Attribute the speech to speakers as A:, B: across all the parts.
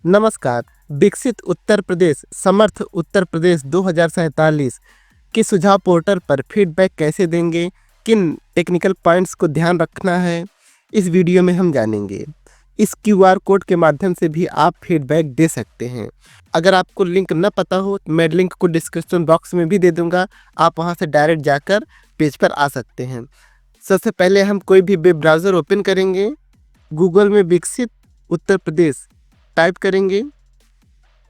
A: नमस्कार। विकसित उत्तर प्रदेश समर्थ उत्तर प्रदेश 2047 के सुझाव पोर्टल पर फीडबैक कैसे देंगे, किन टेक्निकल पॉइंट्स को ध्यान रखना है, इस वीडियो में हम जानेंगे। इस क्यूआर कोड के माध्यम से भी आप फीडबैक दे सकते हैं। अगर आपको लिंक न पता हो तो मैं लिंक को डिस्क्रिप्शन बॉक्स में भी दे दूंगा, आप वहां से डायरेक्ट जाकर पेज पर आ सकते हैं। सबसे पहले हम कोई भी वेब ब्राउज़र ओपन करेंगे। गूगल में विकसित उत्तर प्रदेश टाइप करेंगे।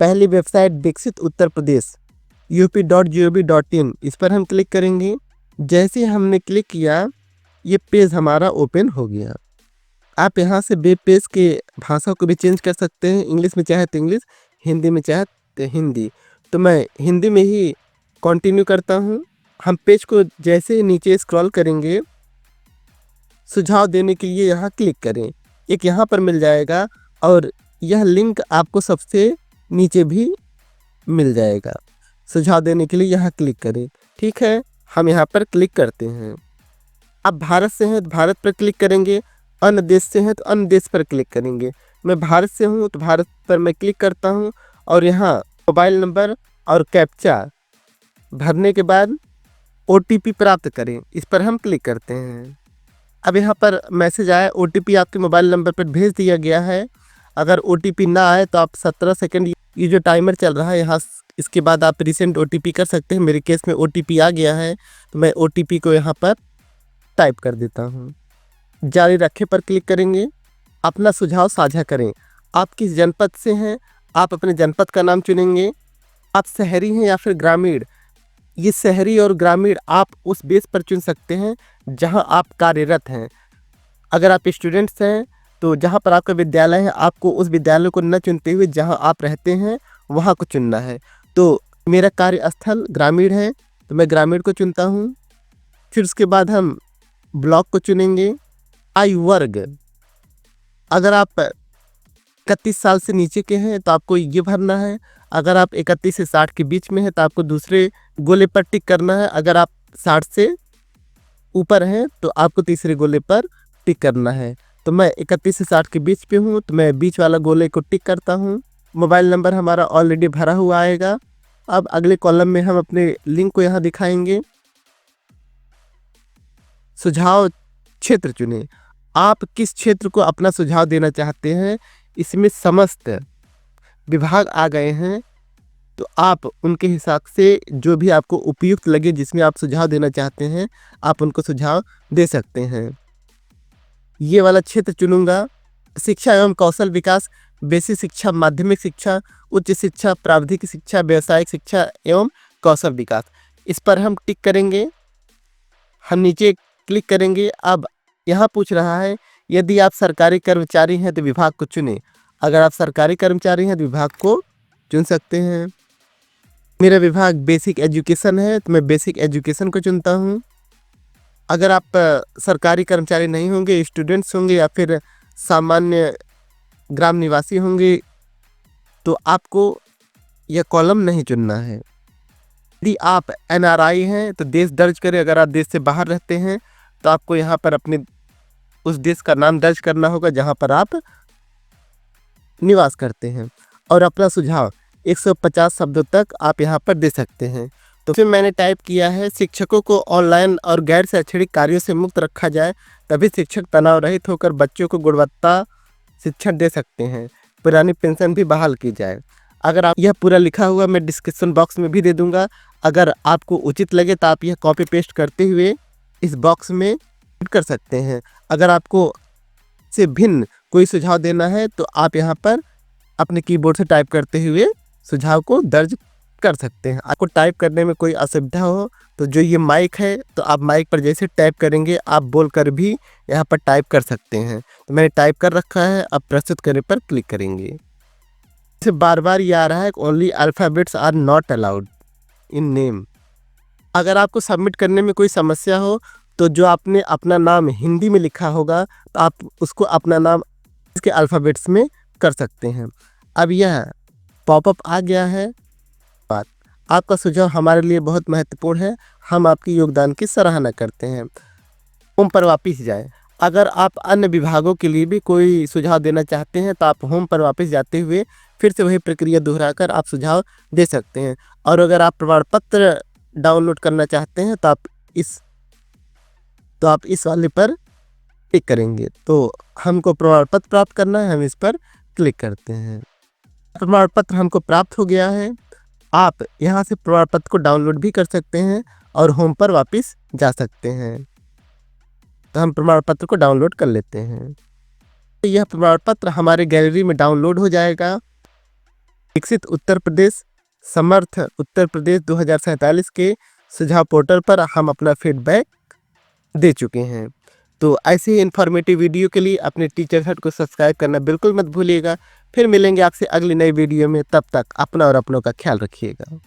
A: पहली वेबसाइट विकसित उत्तर प्रदेश up.gov.in, इस पर हम क्लिक करेंगे। जैसे हमने क्लिक किया ये पेज हमारा ओपन हो गया। आप यहाँ से वेब पेज के भाषा को भी चेंज कर सकते हैं, इंग्लिश में चाहे तो इंग्लिश, हिंदी में चाहे तो हिंदी। तो मैं हिंदी में ही कंटिन्यू करता हूँ। हम पेज को जैसे नीचे स्क्रॉल करेंगे, सुझाव देने के लिए यहाँ क्लिक करें, एक यहाँ पर मिल जाएगा और यह लिंक आपको सबसे नीचे भी मिल जाएगा। सुझाव देने के लिए यहाँ क्लिक करें। ठीक है, हम यहाँ पर क्लिक करते हैं। आप भारत से हैं तो भारत पर क्लिक करेंगे, अन्य देश से हैं तो अन्य देश पर क्लिक करेंगे। मैं भारत से हूँ तो भारत पर मैं क्लिक करता हूँ और यहाँ मोबाइल नंबर और कैप्चा भरने के बाद OTP प्राप्त करें, इस पर हम क्लिक करते हैं। अब यहाँ पर मैसेज आया OTP आपके मोबाइल नंबर पर भेज दिया गया है। अगर OTP ना आए तो आप 17 सेकंड ये जो टाइमर चल रहा है यहाँ, इसके बाद आप रिसेंट OTP कर सकते हैं। मेरे केस में OTP आ गया है तो मैं OTP को यहाँ पर टाइप कर देता हूँ। जारी रखें पर क्लिक करेंगे। अपना सुझाव साझा करें। आप किस जनपद से हैं, आप अपने जनपद का नाम चुनेंगे। आप शहरी हैं या फिर ग्रामीण, ये शहरी और ग्रामीण आप उस बेस पर चुन सकते हैं जहां आप कार्यरत हैं। अगर आप स्टूडेंट्स हैं तो जहां पर आपका विद्यालय है, आपको उस विद्यालय को न चुनते हुए जहां आप रहते हैं वहां को चुनना है। तो मेरा कार्यस्थल ग्रामीण है तो मैं ग्रामीण को चुनता हूं। फिर उसके बाद हम ब्लॉक को चुनेंगे। आयु वर्ग, अगर आप 31 साल से नीचे के हैं तो आपको ये भरना है। अगर आप 31 से 60 के बीच में है तो आपको दूसरे गोले पर टिक करना है। अगर आप 60 से ऊपर हैं तो आपको तीसरे गोले पर टिक करना है। तो मैं 31 से 60 के बीच पे हूँ तो मैं बीच वाला गोले को टिक करता हूँ। मोबाइल नंबर हमारा ऑलरेडी भरा हुआ आएगा। अब अगले कॉलम में हम अपने लिंक को यहाँ दिखाएंगे। सुझाव क्षेत्र चुनें। आप किस क्षेत्र को अपना सुझाव देना चाहते हैं, इसमें समस्त विभाग आ गए हैं तो आप उनके हिसाब से जो भी आपको उपयुक्त लगे, जिसमें आप सुझाव देना चाहते हैं, आप उनको सुझाव दे सकते हैं। ये वाला क्षेत्र चुनूंगा। शिक्षा एवं कौशल विकास, बेसिक शिक्षा, माध्यमिक शिक्षा, उच्च शिक्षा, प्राविधिक शिक्षा, व्यावसायिक शिक्षा एवं कौशल विकास, इस पर हम टिक करेंगे। हम नीचे क्लिक करेंगे। अब यहाँ पूछ रहा है यदि आप सरकारी कर्मचारी हैं तो विभाग को चुनें। अगर आप सरकारी कर्मचारी हैं तो विभाग को चुन सकते हैं। मेरा विभाग बेसिक एजुकेशन है तो मैं बेसिक एजुकेशन को चुनता हूँ। अगर आप सरकारी कर्मचारी नहीं होंगे, स्टूडेंट्स होंगे या फिर सामान्य ग्राम निवासी होंगे तो आपको यह कॉलम नहीं चुनना है। यदि आप NRI हैं तो देश दर्ज करें। अगर आप देश से बाहर रहते हैं तो आपको यहाँ पर अपने उस देश का नाम दर्ज करना होगा जहाँ पर आप निवास करते हैं। और अपना सुझाव 150 शब्दों तक आप यहाँ पर दे सकते हैं। तो फिर मैंने टाइप किया है, शिक्षकों को ऑनलाइन और गैर शैक्षणिक कार्यों से मुक्त रखा जाए, तभी शिक्षक तनाव रहित होकर बच्चों को गुणवत्ता शिक्षण दे सकते हैं। पुरानी पेंशन भी बहाल की जाए। अगर आप यह पूरा लिखा हुआ मैं डिस्क्रिप्शन बॉक्स में भी दे दूंगा। अगर आपको उचित लगे तो आप यह कॉपी पेस्ट करते हुए इस बॉक्स में कर सकते हैं। अगर आपको से भिन्न कोई सुझाव देना है तो आप यहाँ पर अपने कीबोर्ड से टाइप करते हुए सुझाव को दर्ज कर सकते हैं। आपको टाइप करने में कोई असुविधा हो तो जो ये माइक है तो आप माइक पर जैसे टाइप करेंगे आप बोलकर भी यहाँ पर टाइप कर सकते हैं। तो मैंने टाइप कर रखा है। अब प्रस्तुत करने पर क्लिक करेंगे। इसे बार बार ये आ रहा है only alphabets are not allowed in name. अगर आपको सबमिट करने में कोई समस्या हो तो जो आपने अपना नाम हिंदी में लिखा होगा तो आप उसको अपना नाम इसके अल्फ़ाबेट्स में कर सकते हैं। अब यह पॉपअप आ गया है। बात आपका सुझाव हमारे लिए बहुत महत्वपूर्ण है। हम आपके योगदान की सराहना करते हैं। होम पर वापस जाएं। अगर आप अन्य विभागों के लिए भी कोई सुझाव देना चाहते हैं तो आप होम पर वापस जाते हुए फिर से वही प्रक्रिया दोहराकर आप सुझाव दे सकते हैं। और अगर आप प्रमाण पत्र डाउनलोड करना चाहते हैं तो आप इस वाले पर क्लिक करेंगे। तो हमको प्रमाण पत्र प्राप्त करना है, हम इस पर क्लिक करते हैं। प्रमाण पत्र हमको प्राप्त हो गया है। आप यहाँ से प्रमाण पत्र को डाउनलोड भी कर सकते हैं और होम पर वापस जा सकते हैं। तो हम प्रमाण पत्र को डाउनलोड कर लेते हैं। यह प्रमाण पत्र हमारे गैलरी में डाउनलोड हो जाएगा। विकसित उत्तर प्रदेश समर्थ उत्तर प्रदेश 2047 के सुझाव पोर्टल पर हम अपना फीडबैक दे चुके हैं। तो ऐसे ही इन्फॉर्मेटिव वीडियो के लिए अपने टीचर हट को सब्सक्राइब करना बिल्कुल मत भूलिएगा। फिर मिलेंगे आपसे अगली नई वीडियो में, तब तक अपना और अपनों का ख्याल रखिएगा।